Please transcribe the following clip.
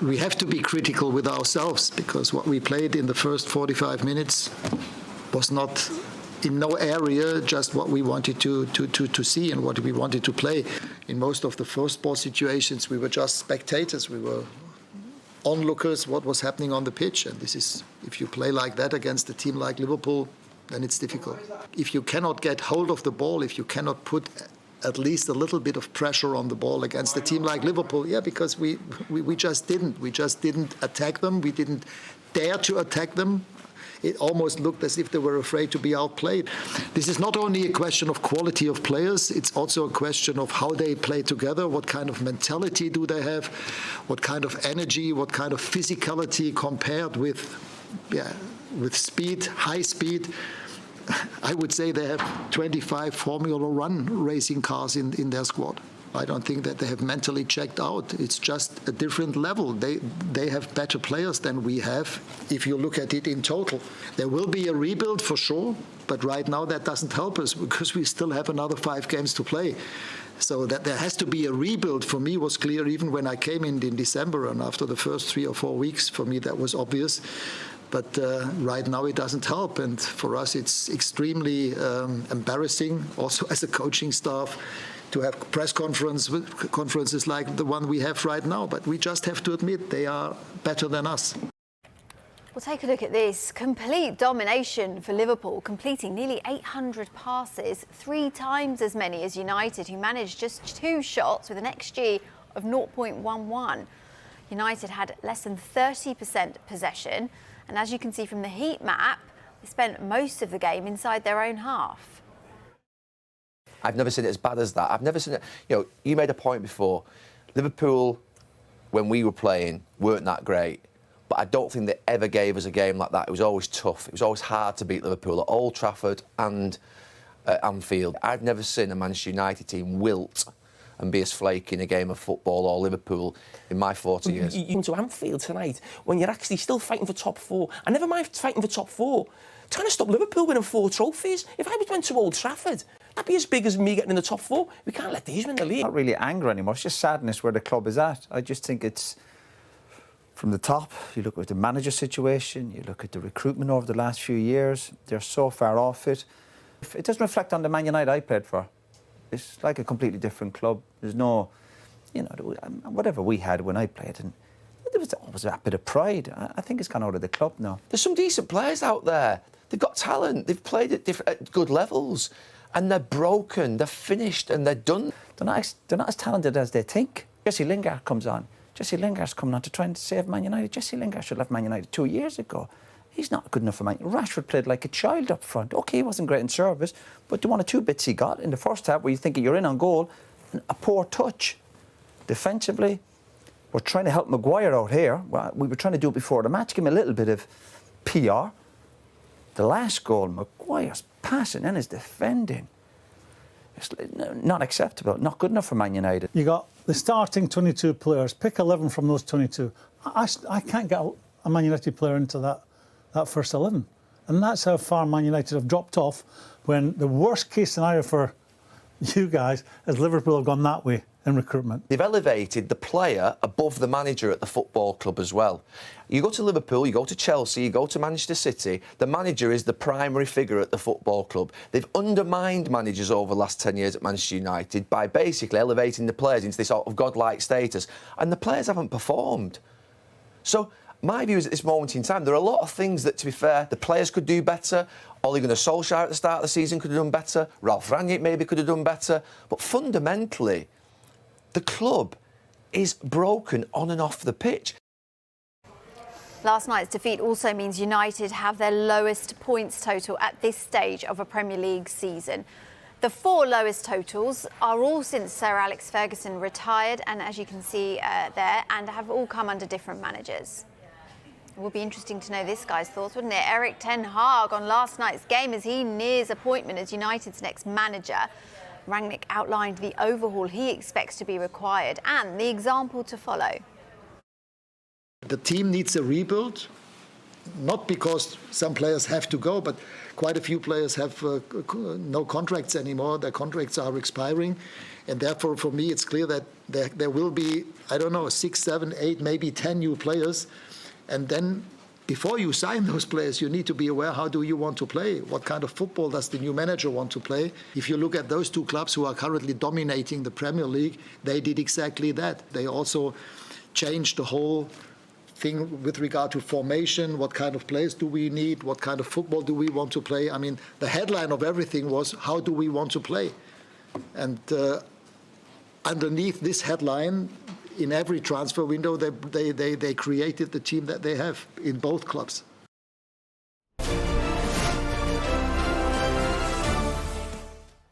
we have to be critical with ourselves, because what we played in the first 45 minutes was not in no area just what we wanted to see and what we wanted to play. In most of the first ball situations, we were just spectators. We were onlookers what was happening on the pitch. And this is, if you play like that against a team like Liverpool, then it's difficult. If you cannot get hold of the ball, if you cannot put at least a little bit of pressure on the ball against a team like Liverpool, because we just didn't. We just didn't attack them. We didn't dare to attack them. It almost looked as if they were afraid to be outplayed. This is not only a question of quality of players, it's also a question of how they play together, what kind of mentality do they have, what kind of energy, what kind of physicality compared with speed, high speed. I would say they have 25 Formula One racing cars in their squad. I don't think that they have mentally checked out. It's just a different level. They have better players than we have, if you look at it in total. There will be a rebuild for sure, but right now that doesn't help us because we still have another 5 games to play. So that there has to be a rebuild, for me, was clear even when I came in December, and after the first 3 or 4 weeks, for me that was obvious. But right now it doesn't help, and for us it's extremely embarrassing, also as a coaching staff, to have press conferences like the one we have right now. But we just have to admit they are better than us. Well, take a look at this. Complete domination for Liverpool, completing nearly 800 passes, 3 times as many as United, who managed just 2 shots with an XG of 0.11. United had less than 30% possession, and as you can see from the heat map, they spent most of the game inside their own half. I've never seen it as bad as that. I've never seen it. You made a point before. Liverpool, when we were playing, weren't that great. But I don't think they ever gave us a game like that. It was always tough. It was always hard to beat Liverpool at Old Trafford and at Anfield. I've never seen a Manchester United team wilt and be as flaky in a game of football or Liverpool in my 40 years. You into Anfield tonight when you're actually still fighting for top 4. I never mind fighting for top 4. Trying to stop Liverpool winning 4 trophies. If I went to Old Trafford, that'd be as big as me getting in the top 4. We can't let these win the league. Not really anger anymore. It's just sadness where the club is at. I just think it's from the top. You look at the manager situation, you look at the recruitment over the last few years. They're so far off it. It doesn't reflect on the Man United I played for. It's like a completely different club. There's no, whatever we had when I played, and there was always that bit of pride. I think it's gone out of the club now. There's some decent players out there. They've got talent. They've played at good levels. And they're broken, they're finished, and they're done. They're not as talented as they think. Jesse Lingard comes on. Jesse Lingard's coming on to try and save Man United. Jesse Lingard should have left Man United 2 years ago. He's not good enough for Man United. Rashford played like a child up front. OK, he wasn't great in service, but the 1 or 2 bits he got in the first half where you think you're in on goal, a poor touch. Defensively, we're trying to help Maguire out here. Well, we were trying to do it before the match, give him a little bit of PR. The last goal, Maguire's passing and his defending. It's not acceptable, not good enough for Man United. You got the starting 22 players, pick 11 from those 22. I can't get a Man United player into that first 11. And that's how far Man United have dropped off, when the worst case scenario for you guys is Liverpool have gone that way in recruitment. They've elevated the player above the manager at the football club as well. You go to Liverpool, you go to Chelsea, you go to Manchester City, the manager is the primary figure at the football club. They've undermined managers over the last 10 years at Manchester United by basically elevating the players into this sort of godlike status, and the players haven't performed. So my view is at this moment in time, there are a lot of things that, to be fair, the players could do better. Ole Gunnar Solskjaer at the start of the season could have done better. Ralf Rangnick maybe could have done better. But fundamentally, the club is broken on and off the pitch. Last night's defeat also means United have their lowest points total at this stage of a Premier League season. The 4 lowest totals are all since Sir Alex Ferguson retired, and as you can see there, and have all come under different managers. It would be interesting to know this guy's thoughts, wouldn't it? Erik Ten Hag on last night's game as he nears appointment as United's next manager. Rangnick outlined the overhaul he expects to be required and the example to follow. The team needs a rebuild. not because some players have to go, but quite a few players have no contracts anymore. Their contracts are expiring. And therefore, for me, it's clear that there will be, I don't know, 6, 7, 8, maybe 10 new players. And then before you sign those players, you need to be aware, how do you want to play? What kind of football does the new manager want to play? If you look at those two clubs who are currently dominating the Premier League, they did exactly that. They also changed the whole thing with regard to formation. What kind of players do we need? What kind of football do we want to play? I mean, the headline of everything was, how do we want to play? And underneath this headline, in every transfer window, they created the team that they have in both clubs.